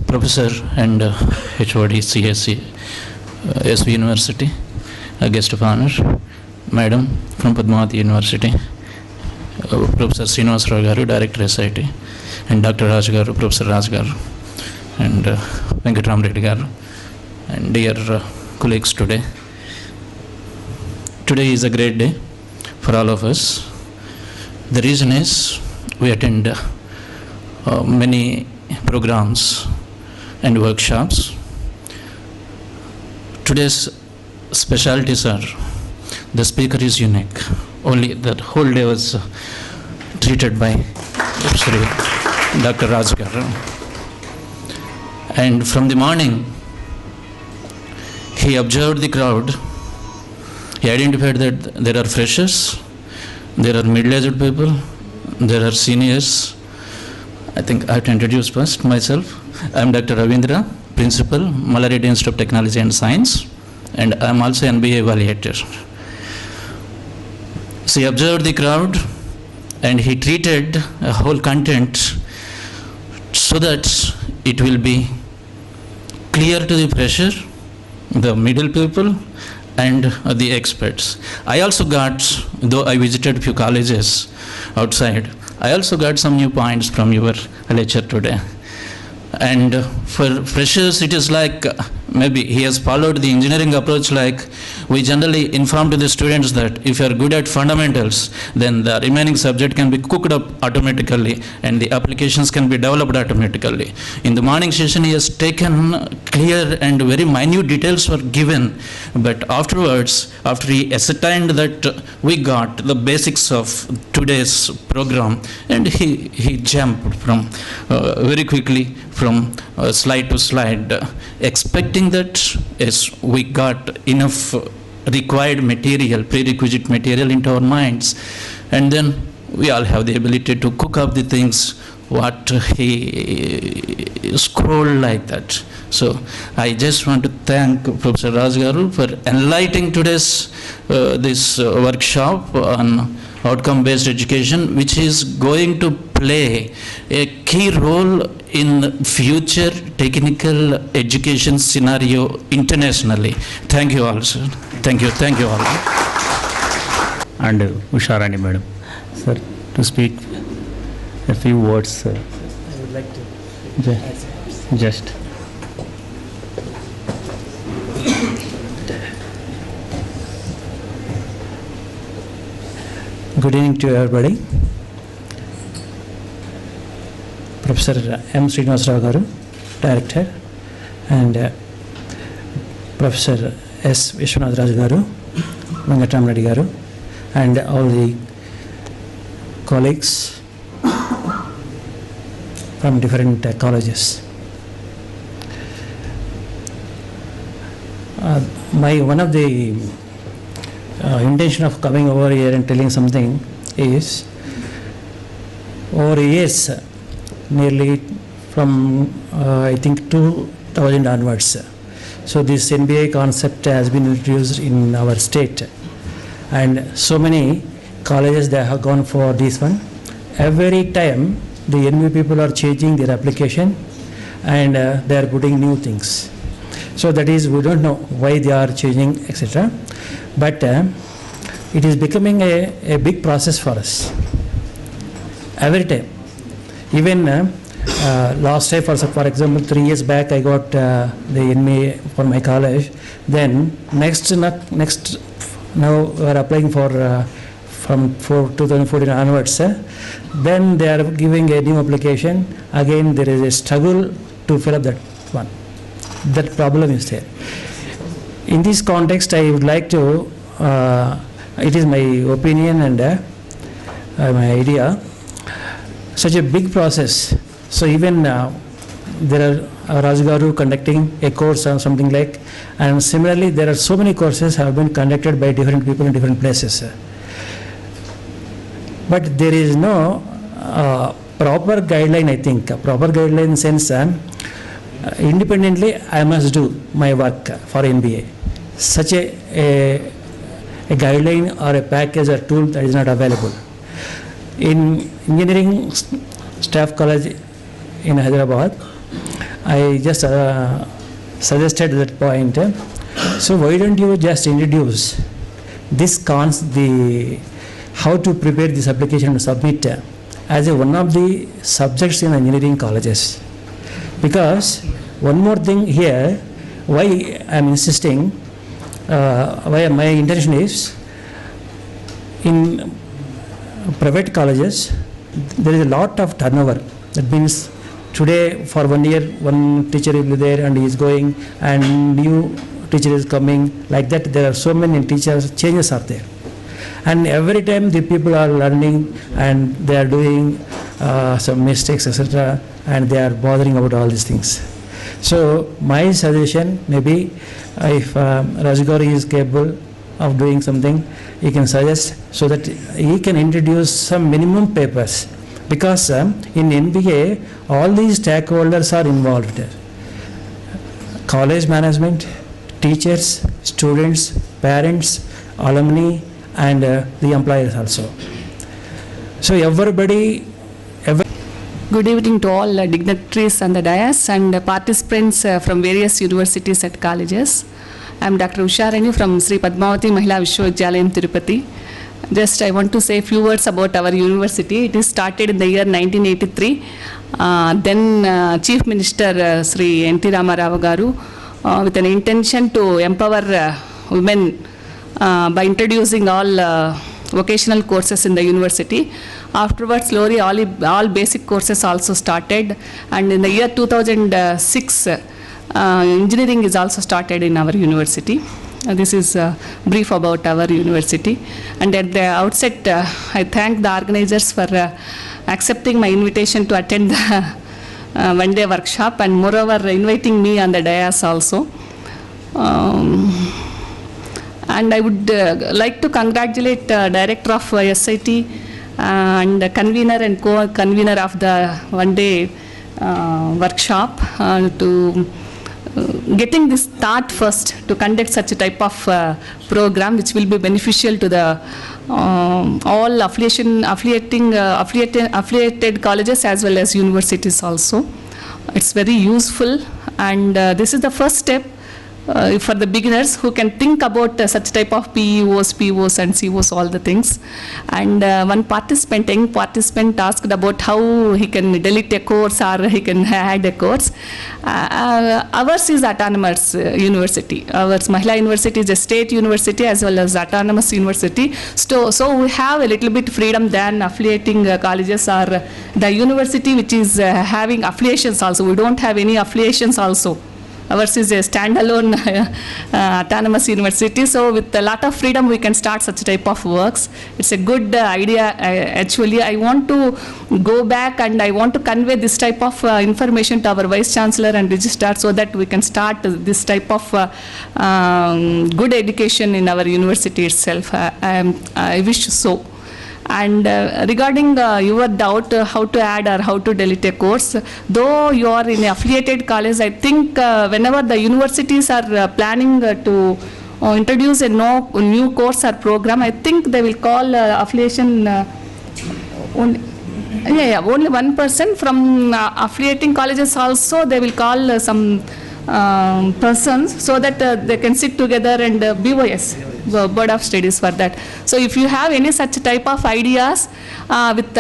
Professor and HOD CSC, SV University, a guest of honor, Madam from Padmavati University, Professor Srinivas Rao Garu, Director SIT, and Dr. Raj Garu, Professor Raj Garu, and Venkatram Reddy Garu, and dear colleagues today. Today is a great day for all of us. The reason is we attend many programs and workshops. Today's specialties are, the speaker is unique. Only that whole day was treated by Dr. Raj Garu. And from the morning, he observed the crowd. He identified that there are freshers, there are middle-aged people, there are seniors. I think I have to introduce first myself. I am Dr. Ravindra, Principal, Mallareddy Institute of Technology and Science, and I am also MBA evaluator. So he observed the crowd and he treated a whole content so that it will be clear to the fresher, the middle people, and the experts. I also got, though I visited a few colleges outside, I also got some new points from your lecture today. And for freshers, it is like maybe he has followed the engineering approach, like we generally inform to the students that if you are good at fundamentals, then the remaining subject can be cooked up automatically and the applications can be developed automatically. In the morning session, he has taken clear and very minute details were given, but afterwards, after he ascertained that we got the basics of today's program, and he jumped from very quickly from slide to slide, expecting that yes, we got enough required material, prerequisite material into our minds, and then we all have the ability to cook up the things what he scrolled like that. So I just want to thank Professor Raj Garu for enlightening today's this workshop on outcome-based education, which is going to play a key role in future technical education scenario internationally. Thank you all, sir. Thank you all. And Usharani madam, sir, to speak a few words, sir. I would like to Just. Good evening to everybody. Professor M. Srinivas Rao Garu, Director, and Professor S. Vishwanath Raj Garu, Venkatram Reddy Garu, and all the colleagues from different colleges. One of the intention of coming over here and telling something is, over years, nearly from I think 2000 onwards, so this NBA concept has been introduced in our state, and so many colleges that have gone for this one. Every time the NBA people are changing their application and they are putting new things. So that is, we don't know why they are changing, etc. But it is becoming a big process for us every time. Even last time, for example, 3 years back, I got the NMA for my college. Then next now we are applying for from 2014 onwards. Then they are giving a new application. Again, there is a struggle to fill up that one. That problem is there. In this context, I would like to, it is my opinion and my idea, such a big process. So even there are Raj Garu conducting a course on something like, and similarly there are so many courses have been conducted by different people in different places. But there is no proper guideline, I think, a proper guideline in the sense independently I must do my work for MBA. Such a guideline or a package or tool that is not available. In engineering staff college, in Hyderabad. I just suggested that point. So why don't you just introduce this the how to prepare this application and submit as one of the subjects in engineering colleges? Because one more thing here, why I am insisting, why my intention is, in private colleges there is a lot of turnover. That means today for 1 year one teacher will be there and he is going, and new teacher is coming. Like that, there are so many teachers changes are there, and every time the people are learning and they are doing some mistakes, etc., and they are bothering about all these things. So my suggestion, maybe if Rajgauri is capable of doing something, he can suggest so that he can introduce some minimum papers, because in MBA all these stakeholders are involved: college management, teachers, students, parents, alumni, and the employers also. So everybody. Good evening to all dignitaries on the dais and participants from various universities and colleges. I am Dr. Usha Rani from Sri Padmavati Mahila Vishwavidyalayam, Tirupati. Just I want to say a few words about our university. It is started in the year 1983. Then Chief Minister Sri N.T. Rama Rao Garu, with an intention to empower women by introducing all vocational courses in the university. Afterwards, slowly all basic courses also started, and in the year 2006, engineering is also started in our university. This is brief about our university. And at the outset, I thank the organizers for accepting my invitation to attend the one-day workshop, and moreover inviting me on the dais also. And I would like to congratulate Director of SIT and convener and co-convener of the one-day workshop to getting this thought first to conduct such a type of program, which will be beneficial to the all affiliated colleges as well as universities also. It's very useful, and this is the first step for the beginners who can think about such type of PEOs, POs and COs, all the things. And one young participant asked about how he can delete a course or he can add a course. Ours is autonomous university. Ours Mahila University is a state university as well as autonomous university. So we have a little bit freedom than affiliating colleges or the university which is having affiliations also. We don't have any affiliations also. Ours is a standalone autonomous university, so with a lot of freedom we can start such type of works. It's a good idea. Actually, I want to go back and I want to convey this type of information to our Vice Chancellor and Registrar so that we can start this type of good education in our university itself. I wish so. And regarding your doubt how to add or how to delete a course, though you are in affiliated college, I think whenever the universities are planning to introduce a new course or program, I think they will call affiliation only one person from affiliating colleges also. They will call some persons so that they can sit together and BOS, Board of Studies, for that. So if you have any such type of ideas with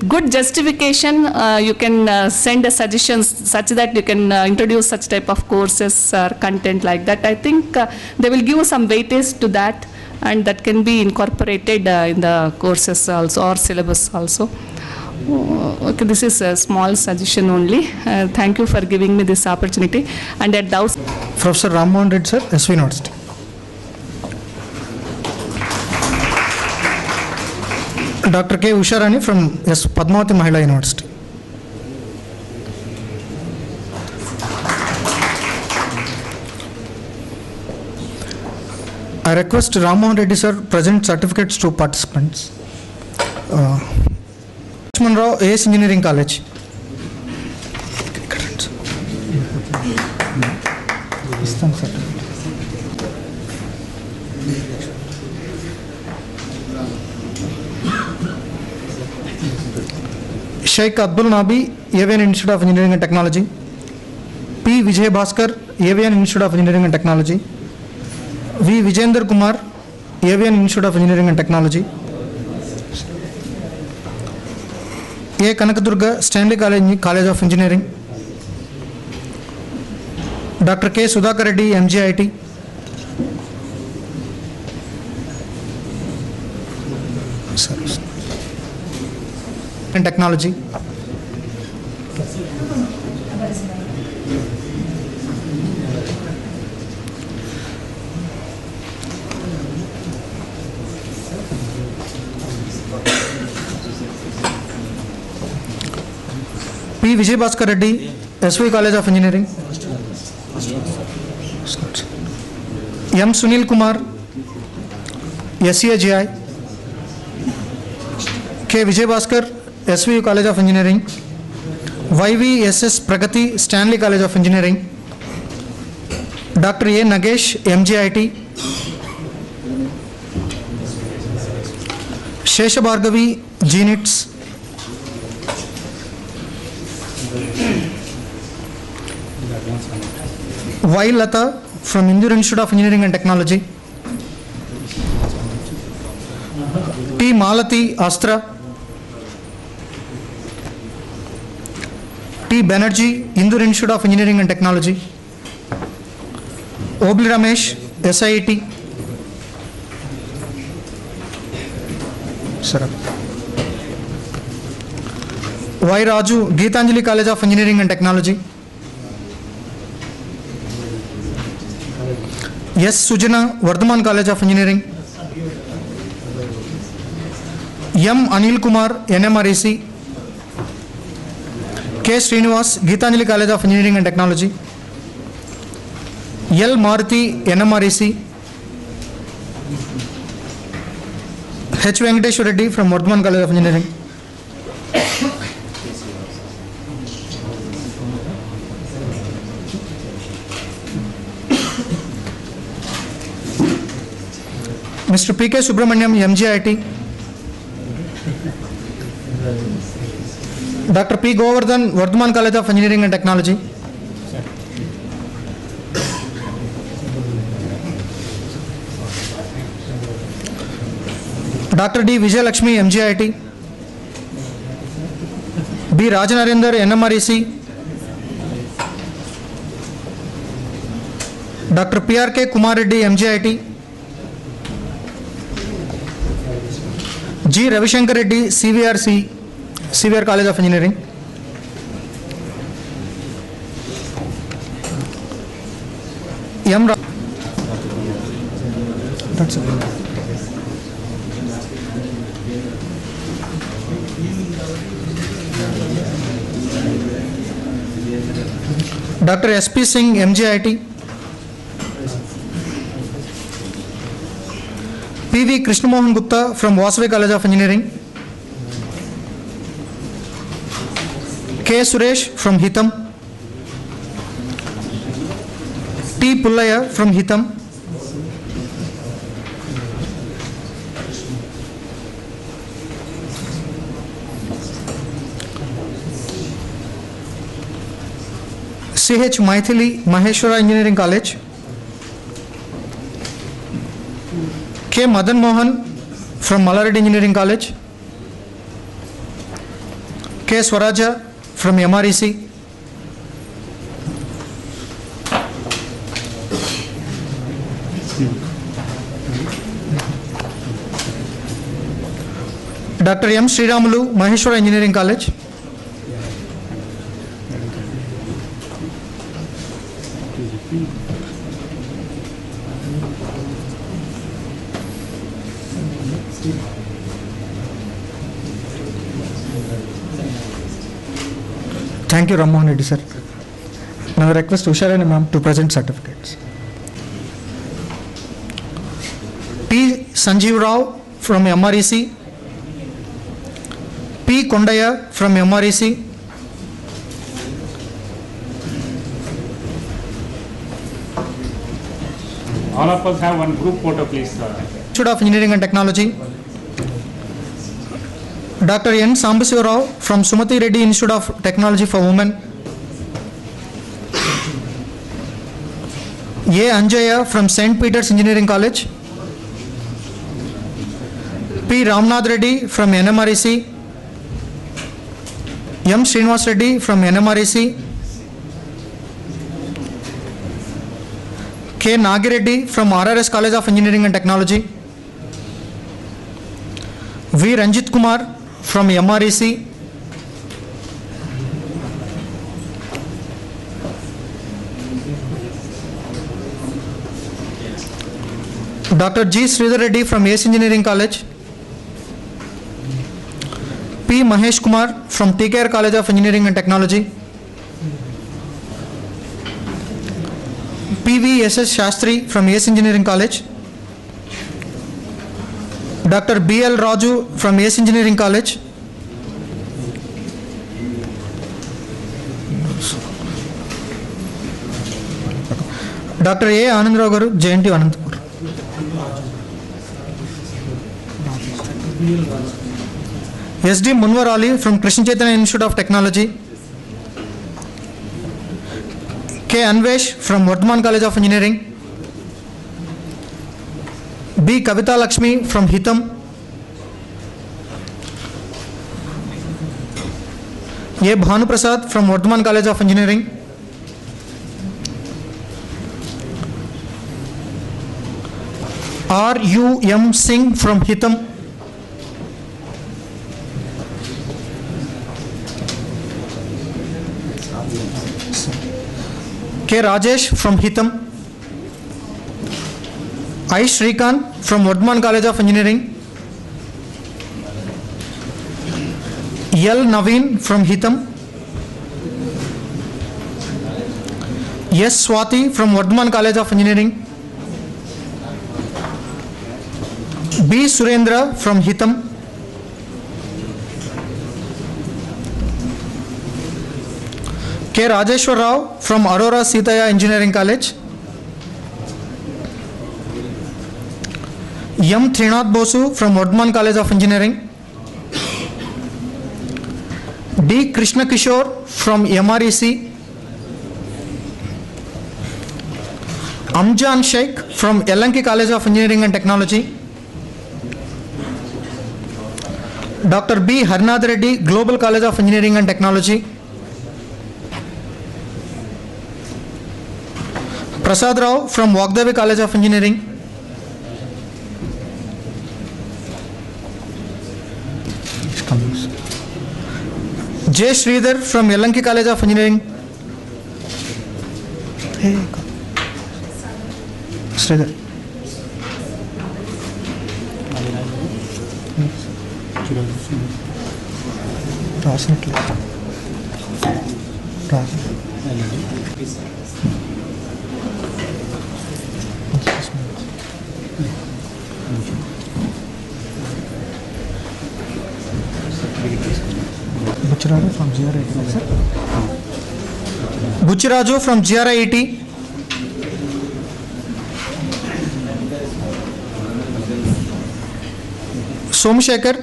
good justification, you can send suggestions such that you can introduce such type of courses or content like that. I think they will give some weightage to that, and that can be incorporated in the courses also or syllabus also. Okay, this is a small suggestion only. Thank you for giving me this opportunity. And at the outset, Professor Ram Mohan Reddy, sir, SV University. Dr. K. Usha Rani from S. Padmavati Mahila University. I request Ram Mohan Reddy, sir, present certificates to participants. Lakshman Rao, AS Engineering College. Sheikh Abdul Nabi, AVN Institute of Engineering and Technology. P. Vijay Bhaskar, AVN Institute of Engineering and Technology. V. Vijender Kumar, AVN Institute of Engineering and Technology. A. Kanakadurga, Stanley College of Engineering. Dr. K. Sudhakar Reddy, MGIT. And Technology. P. Vijay Bhaskar Reddy, SV College of Engineering. M. Sunil Kumar, SCAGI. K. Vijay Bhaskar, SVU College of Engineering. YVSS Pragati, Stanley College of Engineering. Dr. A. Nagesh, MGIT. Shesha Bhargavi, GNITS. Y. Lata from Indur Institute of Engineering and Technology. T. Malati Astra. T. Banerjee, Indur Institute of Engineering and Technology. Obli Ramesh, SIT. Y. Raju, Geetanjali College of Engineering and Technology. S. Sujana, Vardhaman College of Engineering. M. Anil Kumar, NMREC. K. Srinivas, Geetanjali College of Engineering and Technology. L. Maruti, NMREC. H. Venkateshwar Reddy from Vardhaman College of Engineering. Mr. P. K. Subramaniam, MGIT. Dr. P. Govardhan, Vardhaman College of Engineering and Technology. Dr. D. Vijay Lakshmi, MGIT. B. Rajanarendra, NMREC. Dr. P.R.K. Kumar Reddy, MGIT. G. Ravishankar Reddy, CVRC, CVR College of Engineering. M. That's it. Dr. S.P. Singh, MGIT. P.V. Krishnamohan Gupta from Vasave College of Engineering. K. Suresh from Hitam. T. Pullaya from Hitam. C.H. Maithili, Maheshwara Engineering College. K. Madan Mohan from Malareddy Engineering College. K. Swaraja from MREC. Dr. M. Sriramulu, Maheshwara Engineering College. Thank you, Rammohan Reddy sir. Now I request Usharani ma'am to present certificates. P. Sanjeev Rao from MREC. P. Kondaya from MREC. All of us have one group photo, please. Institute of Engineering and Technology. Dr. N. Sambasivarao from Sumati Reddy Institute of Technology for Women. A. Anjaya from St. Peter's Engineering College. P. Ramnath Reddy from NMREC. M. Srinivas Reddy from NMREC. K. Nagireddy from RRS College of Engineering and Technology. V. Ranjit Kumar from MREC. Dr. G. Sridhar Reddy from ACE Engineering College. P. Mahesh Kumar from TKR College of Engineering and Technology. PVSS Shastri from ACE Engineering College. Dr. B.L. Raju from ACE Engineering College. Dr. A. Anandrao Garu, JNT Anantapur. SD Munwar Ali from Krishna Chaitanya Institute of Technology. K. Anvesh from Vardhaman College of Engineering. B. Kavita Lakshmi from Hitam. A. Bhanu Prasad from Vardhaman College of Engineering. R. U. M. Singh from Hitam. K. Rajesh from Hitam. I. Shrikant from Vardhaman College of Engineering. L. Naveen from Hitam. S. Swati from Vardhaman College of Engineering. B. Surendra from Hitam. K. Rajeshwar Rao from Aurora Sitaya Engineering College. M. Trinath Bosu from Vardhaman College of Engineering. D. Krishna Kishore from MREC. Amjan Sheikh from Yellanki College of Engineering and Technology. Dr. B. Harnath Reddy, Global College of Engineering and Technology. Prasad Rao from Wagdevi College of Engineering. J. Sridhar from Yellanki College of Engineering. Sridhar. Buchiraju from GRIET. Somshekar.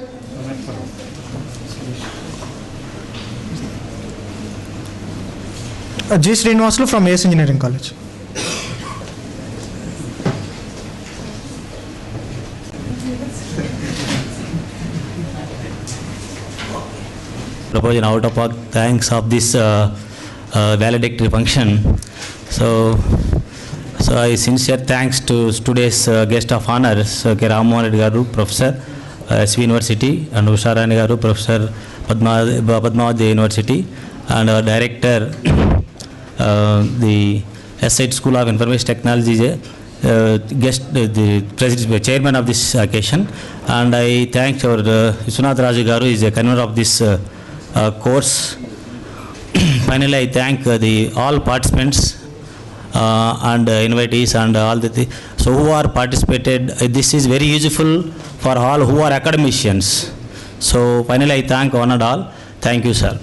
G. Srinivaslu from ACE Engineering College. Propose an out of park thanks of this valedictory function. So I sincere thanks to today's guest of honor, K. Rammohan Reddy Garu, Professor, SV University, and Usha Rani Garu, Professor, Padmavati University, and our Director, the SIT School of Information Technology, guest, the President, Chairman of this occasion, and I thank our Vishwanath Raju Garu, is a convener of this course. Finally, I thank all participants and invitees and all so who are participated. This is very useful for all who are academicians. So finally, I thank one and all. Thank you, sir.